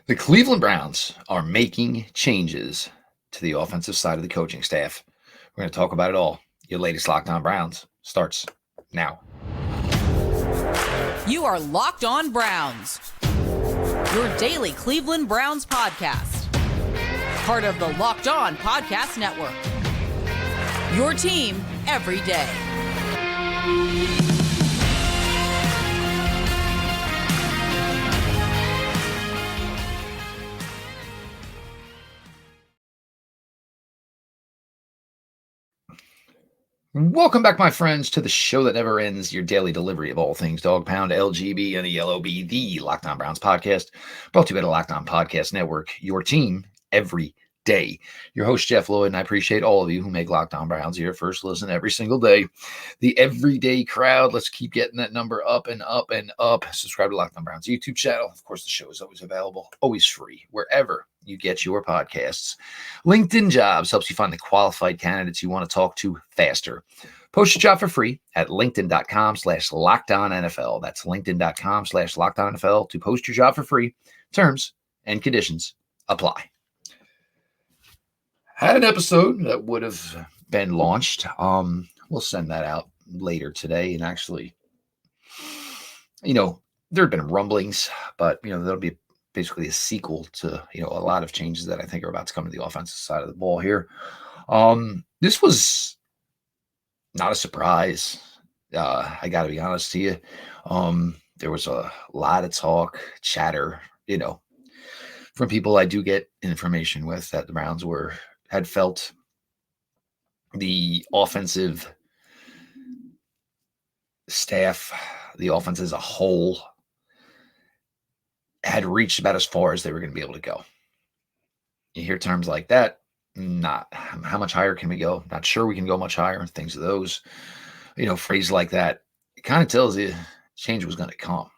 The Cleveland Browns are making changes to the offensive side of the coaching staff. We're going to talk about it all. Your latest Locked On Browns starts now. You are Locked On Browns, your daily Cleveland Browns podcast. Part of the Locked On Podcast Network. Your team every day. Welcome back, my friends, to the show that never ends, your daily delivery of all things Dog Pound, LGB, and the LOB, the Locked On Browns podcast, brought to you by the Locked On Podcast Network, your team every day. Your host, Jeff Lloyd, and I appreciate all of you who make Locked On Browns your first listen every single day. The everyday crowd, let's keep getting that number up and up and up. Subscribe to Locked On Browns YouTube channel. Of course, the show is always available, always free, wherever you get your podcasts. LinkedIn Jobs helps you find the qualified candidates you want to talk to faster. Post your job for free at linkedin.com/LockedOnNFL. That's linkedin.com/LockedOnNFL to post your job for free. Terms and conditions apply. Had an episode that would have been launched. We'll send that out later today. And actually, there have been rumblings, but, there'll be basically a sequel to, a lot of changes that I think are about to come to the offensive side of the ball here. This was not a surprise. I got to be honest to you. There was a lot of talk, chatter, from people I do get information with that the Browns had felt the offensive staff, the offense as a whole, had reached about as far as they were going to be able to go. You hear terms like that, not how much higher can we go? Not sure we can go much higher, and things of those, phrases like that. It kind of tells you change was going to come.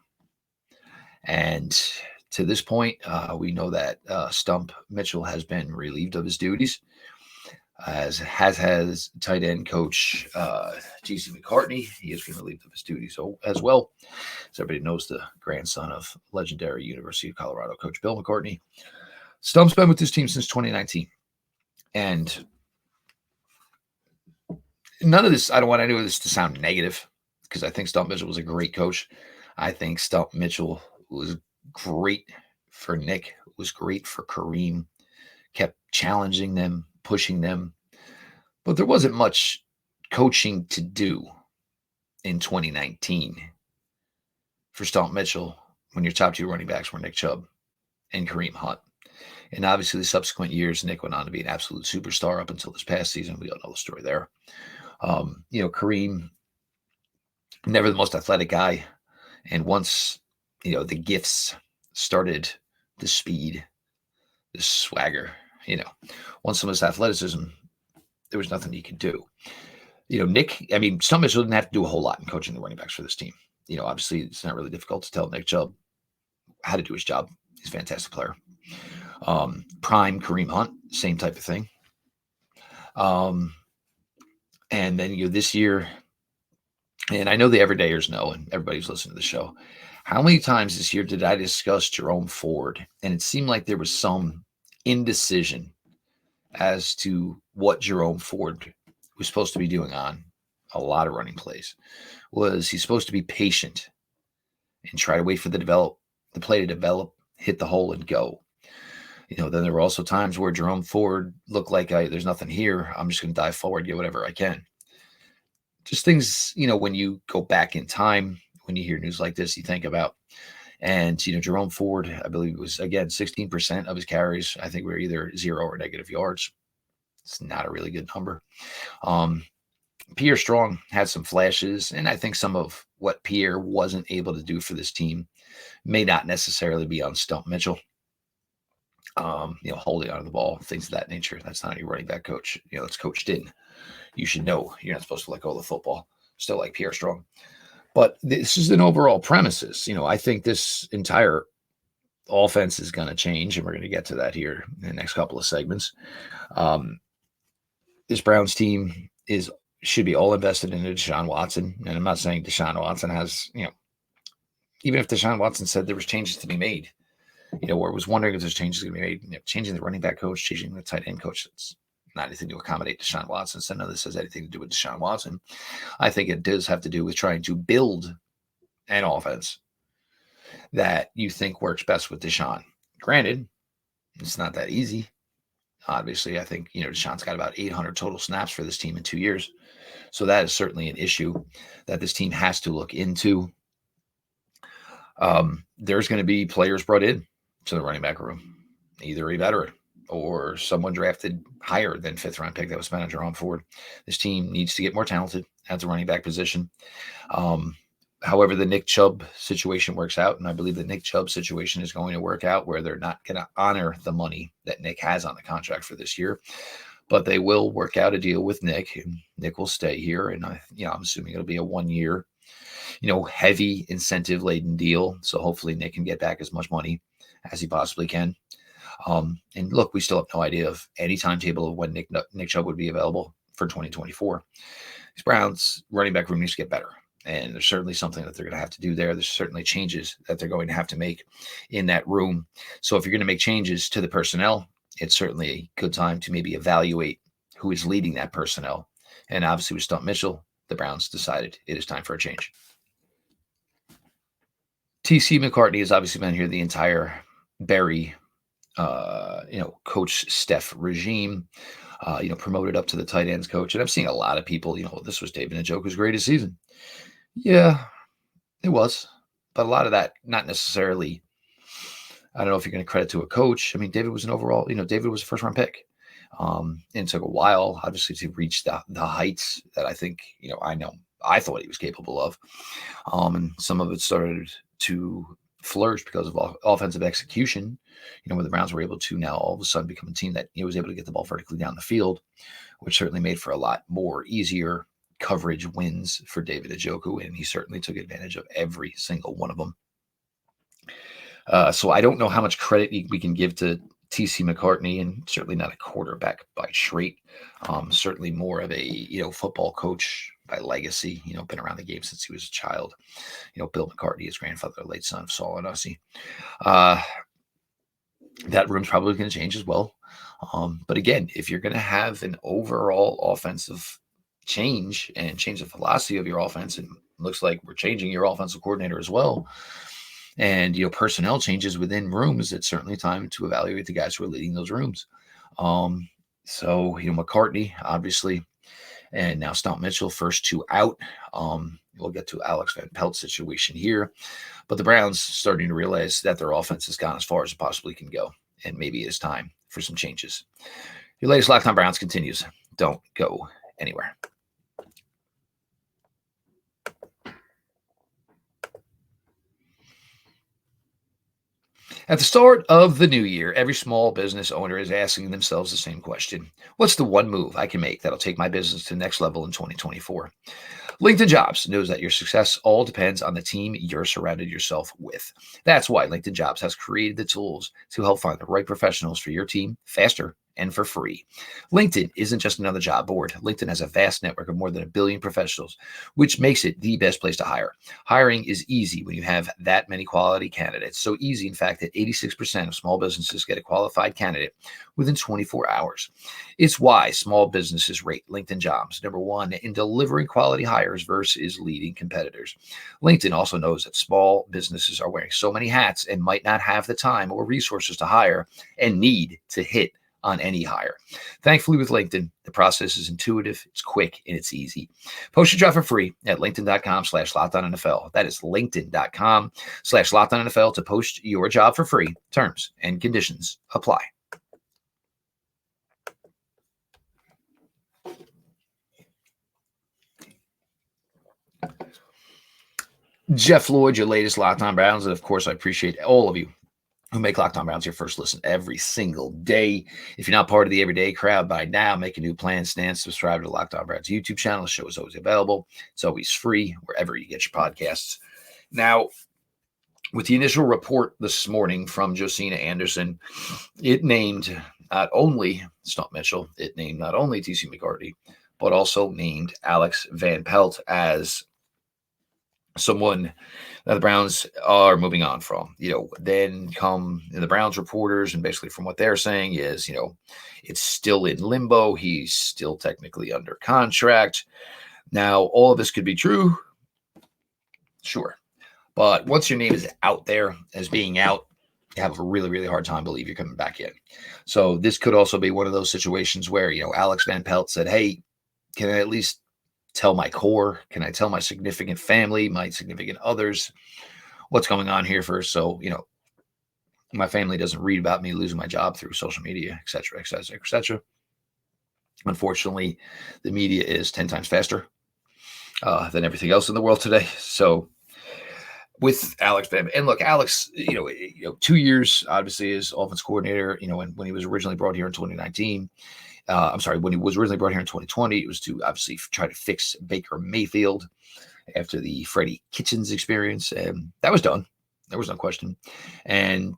And to this point, we know that Stump Mitchell has been relieved of his duties, as has tight end coach Jase McCartney. He has been relieved of his duties as well. As everybody knows, the grandson of legendary University of Colorado coach Bill McCartney. Stump's been with this team since 2019. And none of this, I don't want any of this to sound negative, because I think Stump Mitchell was a great coach. I think Stump Mitchell was great for Nick, was great for Kareem, kept challenging them, pushing them. But there wasn't much coaching to do in 2019 for Stump Mitchell when your top two running backs were Nick Chubb and Kareem Hunt. And obviously the subsequent years, Nick went on to be an absolute superstar up until this past season. We all know the story there. Kareem, never the most athletic guy. And once, the gifts started, the speed, the swagger, once some of his athleticism, there was nothing he could do. Stump Mitchell didn't have to do a whole lot in coaching the running backs for this team. Obviously it's not really difficult to tell Nick Chubb how to do his job. He's a fantastic player. Prime Kareem Hunt, same type of thing. And then, this year, and I know the everydayers know, and everybody's listening to the show, how many times this year did I discuss Jerome Ford? And it seemed like there was some indecision as to what Jerome Ford was supposed to be doing on a lot of running plays. Was he supposed to be patient and try to wait for the play to develop, hit the hole and go? Then there were also times where Jerome Ford looked like there's nothing here. I'm just going to dive forward, get whatever I can. Just things, when you go back in time, when you hear news like this, you think about. And, Jerome Ford, I believe it was, again, 16% of his carries, I think, were either 0 or negative yards. It's not a really good number. Pierre Strong had some flashes, and I think some of what Pierre wasn't able to do for this team may not necessarily be on Stump Mitchell. Holding onto the ball, things of that nature. That's not your running back coach. It's coached in. You should know you're not supposed to let go of the football. Still like Pierre Strong. But this is an overall premises. I think this entire offense is going to change, and we're going to get to that here in the next couple of segments. This Browns team should be all invested in Deshaun Watson. And I'm not saying Deshaun Watson has, even if Deshaun Watson said there was changes to be made, Or was wondering if there's changes going to be made, changing the running back coach, changing the tight end coach. It's not anything to accommodate Deshaun Watson. So none of this has anything to do with Deshaun Watson. I think it does have to do with trying to build an offense that you think works best with Deshaun. Granted, it's not that easy. Obviously, I think, Deshaun's got about 800 total snaps for this team in 2 years. So that is certainly an issue that this team has to look into. There's going to be players brought in to the running back room, either a veteran or someone drafted higher than 5th round pick that was spent on Jerome Ford. This team needs to get more talented at the running back position. However, the Nick Chubb situation works out, and I believe the Nick Chubb situation is going to work out where they're not going to honor the money that Nick has on the contract for this year, but they will work out a deal with Nick, and Nick will stay here. And I'm assuming it'll be a 1 year, heavy incentive laden deal. So hopefully Nick can get back as much money as he possibly can. And look, we still have no idea of any timetable of when Nick Chubb would be available for 2024. These Browns running back room needs to get better. And there's certainly something that they're going to have to do there. There's certainly changes that they're going to have to make in that room. So if you're going to make changes to the personnel, it's certainly a good time to maybe evaluate who is leading that personnel. And obviously with Stump Mitchell, the Browns decided it is time for a change. TC McCartney has obviously been here the entire Barry, Coach Steph regime, promoted up to the tight ends coach. And I'm seeing a lot of people, this was David Njoku's greatest season. Yeah, it was. But a lot of that, not necessarily, I don't know if you're going to credit to a coach. I mean, David was an overall, David was a first round pick. And it took a while, obviously, to reach the heights that I think, I thought he was capable of. And some of it started to flourish because of offensive execution, where the Browns were able to now all of a sudden become a team that was able to get the ball vertically down the field, which certainly made for a lot more easier coverage wins for David Njoku, and he certainly took advantage of every single one of them. So I don't know how much credit we can give to TC McCartney, and certainly not a quarterback by trait. Certainly more of a football coach by legacy. Been around the game since he was a child. Bill McCartney, his grandfather, late son of Saul and Ussie. That room's probably going to change as well. But again, if you're going to have an overall offensive change and change the philosophy of your offense, and it looks like we're changing your offensive coordinator as well, and personnel changes within rooms, it's certainly time to evaluate the guys who are leading those rooms. So McCartney, obviously, and now Stump Mitchell, first two out. We'll get to Alex Van Pelt situation here, but the Browns starting to realize that their offense has gone as far as it possibly can go, and maybe it's time for some changes. Your latest Locked On Browns continues. Don't go anywhere. At the start of the new year, every small business owner is asking themselves the same question. What's the one move I can make that'll take my business to the next level in 2024? LinkedIn Jobs knows that your success all depends on the team you're surrounded yourself with. That's why LinkedIn Jobs has created the tools to help find the right professionals for your team faster and for free. LinkedIn isn't just another job board. LinkedIn has a vast network of more than 1 billion professionals, which makes it the best place to hire. Hiring is easy when you have that many quality candidates. So easy, in fact, that 86% of small businesses get a qualified candidate within 24 hours. It's why small businesses rate LinkedIn Jobs number one in delivering quality hires versus leading competitors. LinkedIn also knows that small businesses are wearing so many hats and might not have the time or resources to hire and need to hit on any hire. Thankfully, with LinkedIn, the process is intuitive, it's quick, and it's easy. Post your job for free at linkedin.com/LockedOnNFL. That is linkedin.com/LockedOnNFL to post your job for free. Terms and conditions apply. Jeff Lloyd, your latest Locked On Browns, and of course, I appreciate all of you who make Locked On Browns your first listen every single day. If you're not part of the everyday crowd by now, make a new plan, subscribe to the Locked On Browns YouTube channel. The show is always available. It's always free wherever you get your podcasts. Now, with the initial report this morning from Josina Anderson, it named not only Stump Mitchell, it named not only TC McCartney, but also named Alex Van Pelt as someone that the Browns are moving on from. Then come the Browns reporters, and basically from what they're saying is, it's still in limbo. He's still technically under contract. Now, all of this could be true, sure. But once your name is out there as being out, you have a really, really hard time believe you're coming back in. So this could also be one of those situations where, Alex Van Pelt said, hey, can I at least tell my core? Can I tell my significant family, my significant others, what's going on here first? So, my family doesn't read about me losing my job through social media, et cetera, et cetera, et cetera. Unfortunately, the media is 10 times faster than everything else in the world today. So with Alex Van, and look, Alex, 2 years obviously as offense coordinator. When he was originally brought here in 2019. When he was originally brought here in 2020, it was to obviously try to fix Baker Mayfield after the Freddie Kitchens experience, and that was done. There was no question. And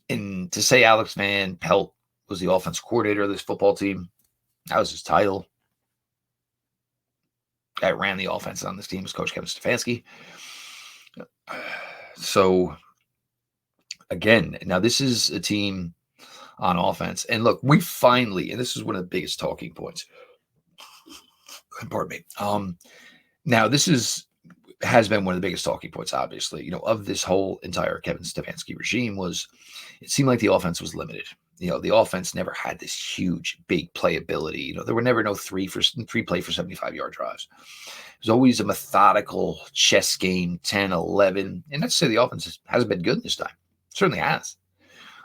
and to say Alex Van Pelt was the offense coordinator of this football team, that was his title. That ran the offense on this team was Coach Kevin Stefanski. So again, now this is a team on offense. And look, we finally, and this is one of the biggest talking points. Pardon me. Now this has been one of the biggest talking points, obviously, of this whole entire Kevin Stefanski regime was it seemed like the offense was limited. The offense never had this huge, big playability. There were never no three play for 75-yard drives. It was always a methodical chess game, 10, 11. And not to say the offense hasn't been good this time. It certainly has.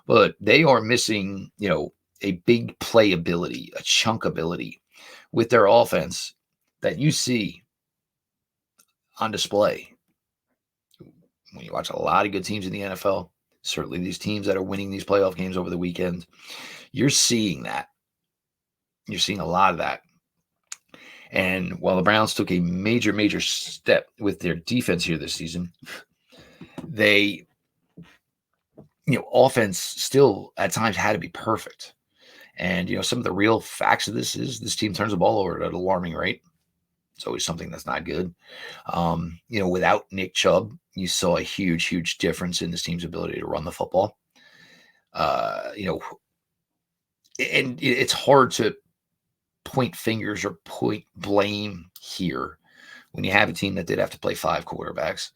But they are missing, a big playability, a chunk ability with their offense that you see on display when you watch a lot of good teams in the NFL. Certainly these teams that are winning these playoff games over the weekend, you're seeing that. You're seeing a lot of that. And while the Browns took a major, major step with their defense here this season, they, offense still at times had to be perfect. And, some of the real facts of this is this team turns the ball over at an alarming rate. It's always something that's not good. Without Nick Chubb, you saw a huge, huge difference in this team's ability to run the football. And it's hard to point fingers or point blame here when you have a team that did have to play 5 quarterbacks.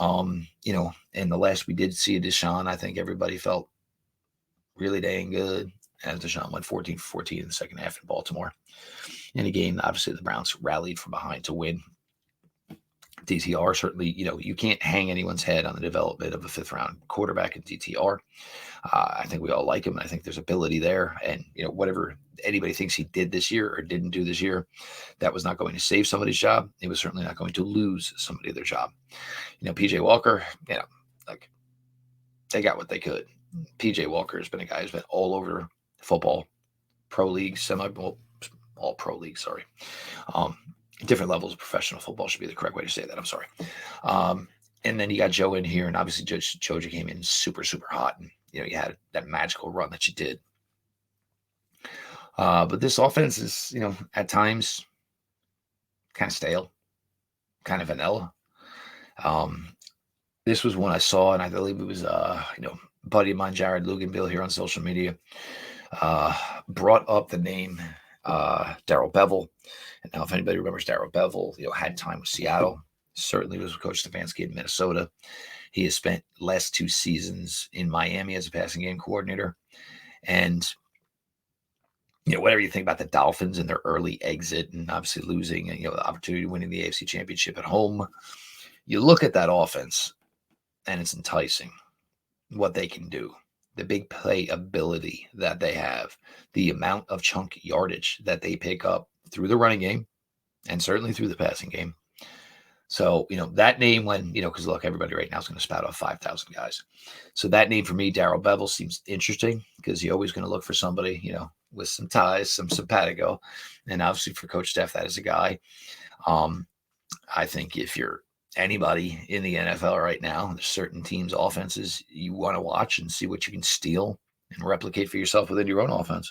And the last we did see a Deshaun, I think everybody felt really dang good as Deshaun went 14 for 14 in the second half in Baltimore. In a game, obviously, the Browns rallied from behind to win. DTR, certainly, you can't hang anyone's head on the development of a 5th-round quarterback in DTR. I think we all like him, and I think there's ability there. And, whatever anybody thinks he did this year or didn't do this year, that was not going to save somebody's job. It was certainly not going to lose somebody their job. PJ Walker, they got what they could. PJ Walker has been a guy who's been all over football, pro league, all pro league, sorry. Different levels of professional football should be the correct way to say that. I'm sorry. And then you got Joe in here, and obviously Jojo came in super, super hot, and you had that magical run that you did. But this offense is, at times kind of stale, kind of vanilla. This was one I saw, and I believe it was buddy of mine, Jared Luganville, here on social media, brought up the name Darrell Bevell. And now if anybody remembers Darrell Bevell, had time with Seattle, certainly was with Coach Stefanski in Minnesota. He has spent last 2 seasons in Miami as a passing game coordinator. And, whatever you think about the Dolphins and their early exit and obviously losing, the opportunity to winning the AFC Championship at home, you look at that offense and it's enticing what they can do. The big play ability that they have, the amount of chunk yardage that they pick up through the running game and certainly through the passing game. So, that name because look, everybody right now is going to spout off 5,000 guys. So that name for me, Darrell Bevell, seems interesting because you're always going to look for somebody, with some ties, some simpatico. And obviously for Coach Steph, that is a guy. I think if you're anybody in the NFL right now, there's certain teams' offenses you want to watch and see what you can steal and replicate for yourself within your own offense.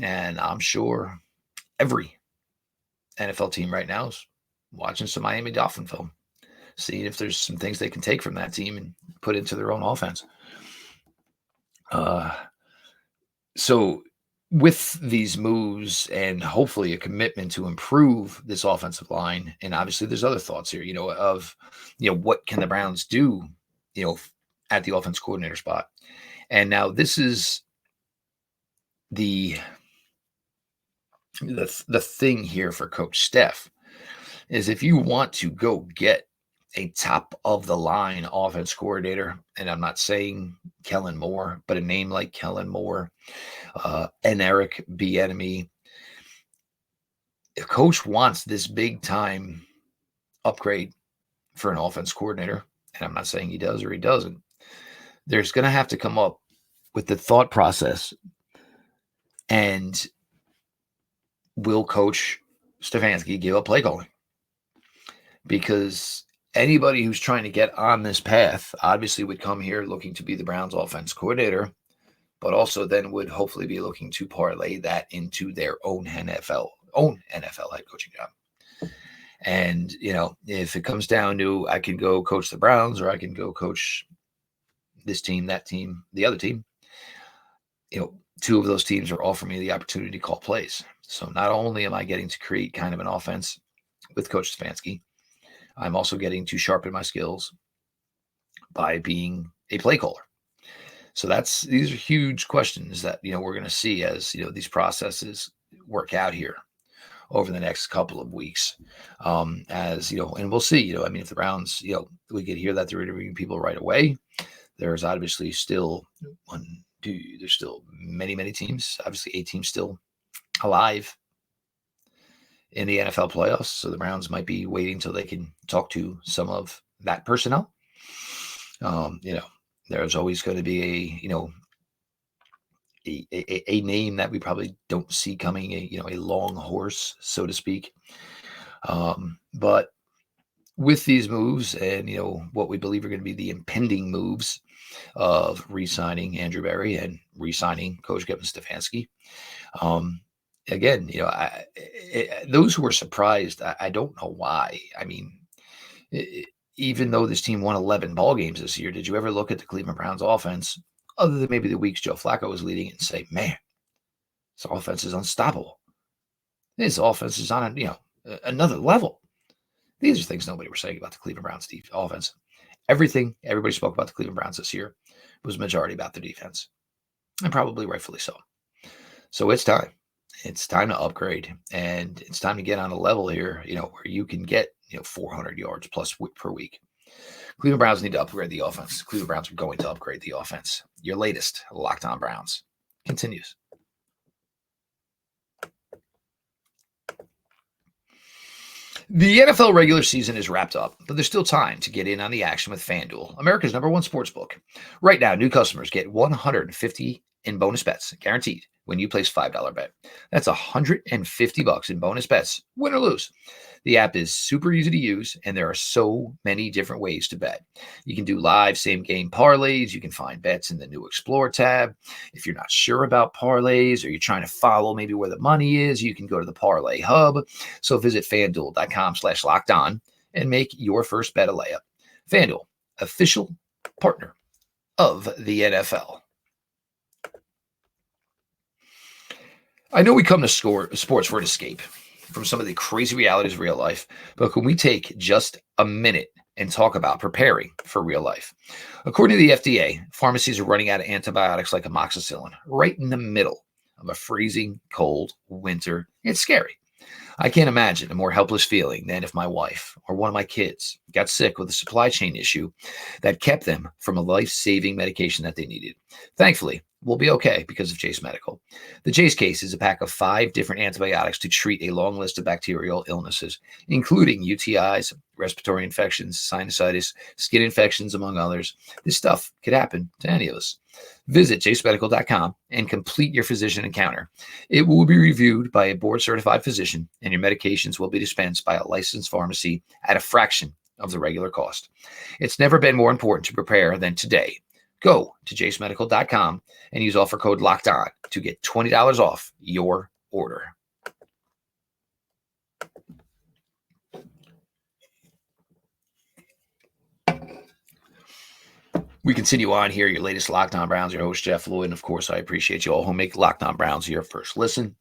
And I'm sure every NFL team right now is watching some Miami Dolphin film, seeing if there's some things they can take from that team and put into their own offense. So with these moves and hopefully a commitment to improve this offensive line, and obviously there's other thoughts here, of, what can the Browns do, at the offense coordinator spot. And now this is the thing here for Coach Steph is if you want to go get a top of the line offense coordinator, and I'm not saying Kellen Moore, but a name like Kellen Moore, and Eric Bieniemy, if Coach wants this big time upgrade for an offense coordinator, and I'm not saying he does or he doesn't, there's going to have to come up with the thought process. And will Coach Stefanski give up play calling? Because anybody who's trying to get on this path obviously would come here looking to be the Browns offense coordinator, but also then would hopefully be looking to parlay that into their own NFL head coaching job. And, if it comes down to I can go coach the Browns or I can go coach this team, that team, the other team, two of those teams are offering me the opportunity to call plays. So not only am I getting to create kind of an offense with Coach Stefanski, I'm also getting to sharpen my skills by being a play caller. So these are huge questions that, we're going to see as, these processes work out here over the next couple of weeks. And we'll see, if the Browns, we could hear that they're interviewing people right away. There's obviously still there's still many, many teams, obviously 8 teams still alive in the NFL playoffs. So the Browns might be waiting until they can talk to some of that personnel. There's always going to be a name that we probably don't see coming, a long horse, so to speak. But with these moves and, what we believe are going to be the impending moves of re-signing Andrew Berry and re-signing Coach Kevin Stefanski, again, those who were surprised, I don't know why. I mean, even though this team won 11 ball games this year, did you ever look at the Cleveland Browns offense, other than maybe the weeks Joe Flacco was leading, and say, man, this offense is unstoppable. This offense is on another level. These are things nobody was saying about the Cleveland Browns offense. Everything everybody spoke about the Cleveland Browns this year was majority about the defense, and probably rightfully so. So it's time. It's time to upgrade, and it's time to get on a level here, where you can get 400 yards plus per week. Cleveland Browns need to upgrade the offense. Cleveland Browns are going to upgrade the offense. Your latest Locked On Browns continues. The NFL regular season is wrapped up, but there's still time to get in on the action with FanDuel, America's #1 sportsbook. Right now, new customers get $150 in bonus bets, guaranteed, when you place $5 bet. That's $150 in bonus bets, win or lose. The app is super easy to use, and there are so many different ways to bet. You can do live same-game parlays. You can find bets in the new Explore tab. If you're not sure about parlays or you're trying to follow maybe where the money is, you can go to the Parlay Hub. So visit FanDuel.com/lockedon and make your first bet a layup. FanDuel, official partner of the NFL. I know we come to sports for an escape from some of the crazy realities of real life, but can we take just a minute and talk about preparing for real life? According to the FDA, pharmacies are running out of antibiotics like amoxicillin right in the middle of a freezing cold winter. It's scary. I can't imagine a more helpless feeling than if my wife or one of my kids got sick with a supply chain issue that kept them from a life-saving medication that they needed. Thankfully, we'll be okay because of Jase Medical. The Jase case is a pack of 5 different antibiotics to treat a long list of bacterial illnesses, including UTIs, respiratory infections, sinusitis, skin infections, among others. This stuff could happen to any of us. Visit jasemedical.com and complete your physician encounter. It will be reviewed by a board-certified physician, and your medications will be dispensed by a licensed pharmacy at a fraction of the regular cost. It's never been more important to prepare than today. Go to jasemedical.com and use offer code LOCKEDON to get $20 off your order. We continue on here, your latest Locked On Browns, your host, Jeff Lloyd. And of course, I appreciate you all who make Locked On Browns your first listen.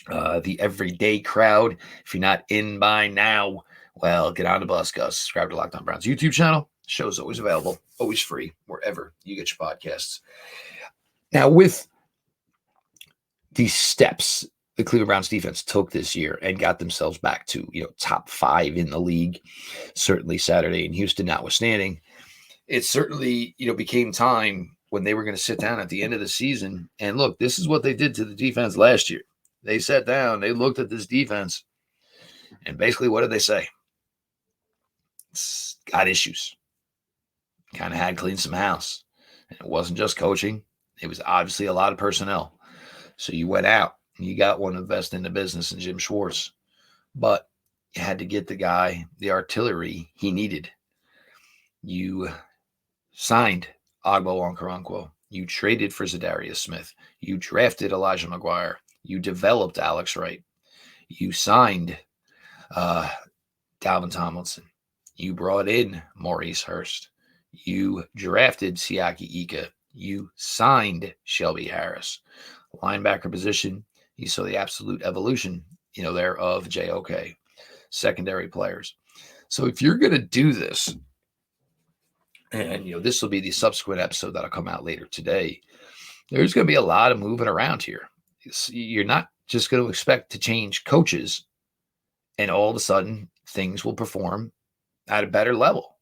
The everyday crowd, if you're not in by now, well, get on the bus, Gus. Subscribe to Locked On Browns YouTube channel. Show's always available, always free, wherever you get your podcasts. Now, with these steps the Cleveland Browns defense took this year and got themselves back to, top 5 in the league, certainly Saturday in Houston notwithstanding, it certainly, became time when they were going to sit down at the end of the season. And look, this is what they did to the defense last year. They sat down, they looked at this defense, and basically what did they say? It's got issues. Kind of had to clean some house. And it wasn't just coaching. It was obviously a lot of personnel. So you went out and you got one of the best in the business in Jim Schwartz. But you had to get the guy, the artillery he needed. You signed Agbo Okoronkwo. You traded for Zadarius Smith. You drafted Elijah McGuire. You developed Alex Wright. You signed Dalvin Tomlinson. You brought in Maurice Hurst. You drafted Siaki Ika. You signed Shelby Harris. Linebacker position, you saw the absolute evolution, there of JOK. Secondary players. So if you're going to do this, and, this will be the subsequent episode that'll come out later today, there's going to be a lot of moving around here. You're not just going to expect to change coaches and all of a sudden things will perform at a better level.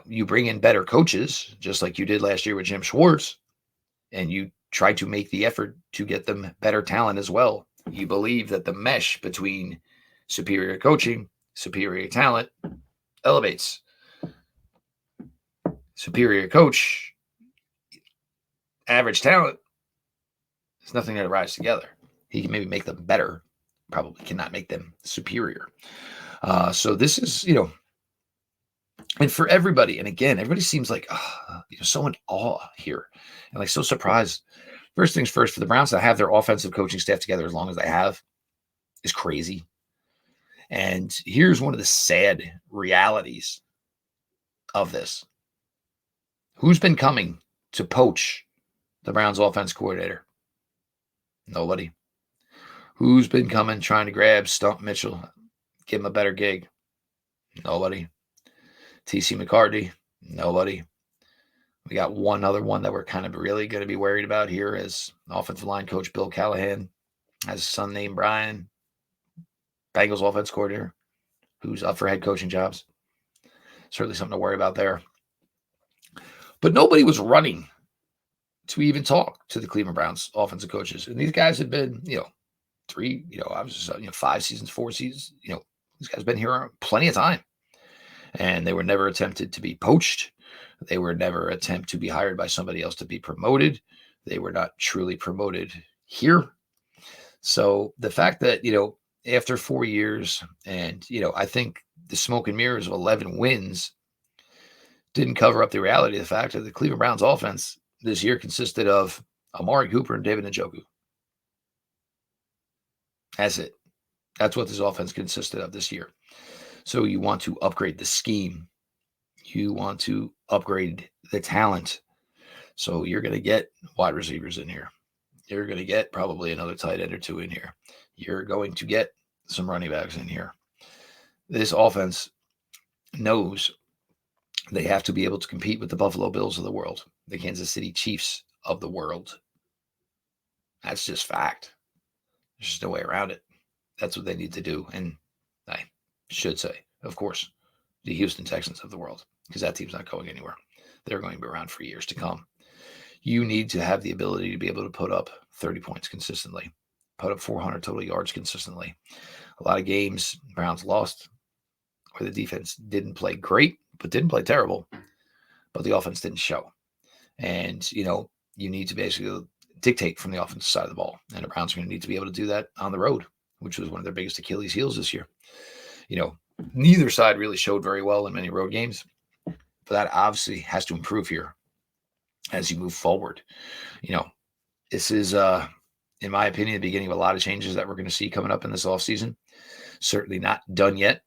You bring in better coaches, just like you did last year with Jim Schwartz, and you try to make the effort to get them better talent as well. You believe that the mesh between superior coaching, superior talent elevates. Superior coach, average talent, there's nothing that rise together. He can maybe make them better, probably cannot make them superior. So this is, and for everybody, and again, everybody seems like so in awe here and so surprised. First things first, for the Browns to have their offensive coaching staff together as long as they have is crazy. And here's one of the sad realities of this. Who's been coming to poach the Browns offense coordinator? Nobody. Who's been coming trying to grab Stump Mitchell, give him a better gig? Nobody. TC McCartney? Nobody. We got one other one that we're kind of really going to be worried about here as offensive line coach Bill Callahan has a son named Brian, Bengals offense coordinator, who's up for head coaching jobs. Certainly something to worry about there. But nobody was running to even talk to the Cleveland Browns offensive coaches. And these guys have been, 3, obviously, 5 seasons, 4 seasons, these guys have been here plenty of time. And they were never attempted to be poached. They were never attempted to be hired by somebody else to be promoted. They were not truly promoted here. So the fact that, after 4 years and, I think the smoke and mirrors of 11 wins didn't cover up the reality of the fact that the Cleveland Browns offense this year consisted of Amari Cooper and David Njoku. That's it. That's what this offense consisted of this year. So you want to upgrade the scheme. You want to upgrade the talent. So you're going to get wide receivers in here. You're going to get probably another tight end or 2 in here. You're going to get some running backs in here. This offense knows they have to be able to compete with the Buffalo Bills of the world, the Kansas City Chiefs of the world. That's just fact. There's just no way around it. That's what they need to do. And I should say, of course, the Houston Texans of the world, because that team's not going anywhere. They're going to be around for years to come. You need to have the ability to be able to put up 30 points consistently, put up 400 total yards consistently. A lot of games, Browns lost where the defense didn't play great, but didn't play terrible, but the offense didn't show. And, you need to basically dictate from the offensive side of the ball. And the Browns are going to need to be able to do that on the road, which was one of their biggest Achilles heels this year. Neither side really showed very well in many road games, but that obviously has to improve here as you move forward. This is, in my opinion, the beginning of a lot of changes that we're going to see coming up in this offseason. Certainly not done yet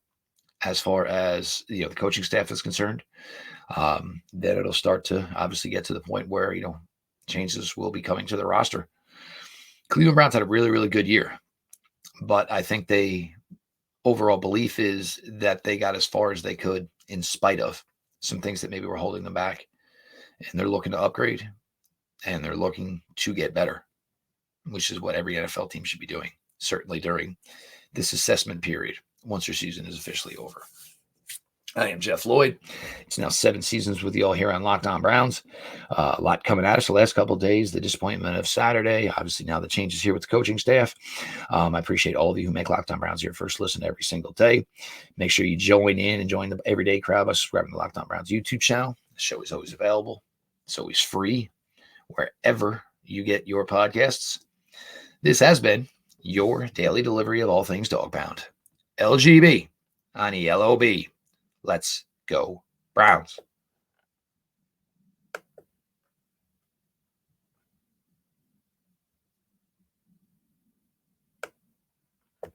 as far as, the coaching staff is concerned. then it'll start to obviously get to the point where, changes will be coming to the roster. Cleveland Browns had a really, really good year, but I think overall belief is that they got as far as they could in spite of some things that maybe were holding them back, and they're looking to upgrade and they're looking to get better, which is what every NFL team should be doing, certainly during this assessment period once your season is officially over. I am Jeff Lloyd. It's now 7 seasons with you all here on Locked On Browns. A lot coming at us the last couple of days, the disappointment of Saturday. Obviously, now the changes here with the coaching staff. I appreciate all of you who make Locked On Browns your first listen every single day. Make sure you join in and join the everyday crowd by subscribing to Locked On Browns YouTube channel. The show is always available. It's always free wherever you get your podcasts. This has been your daily delivery of all things dog pound. LGB on ELOB. Let's go Browns.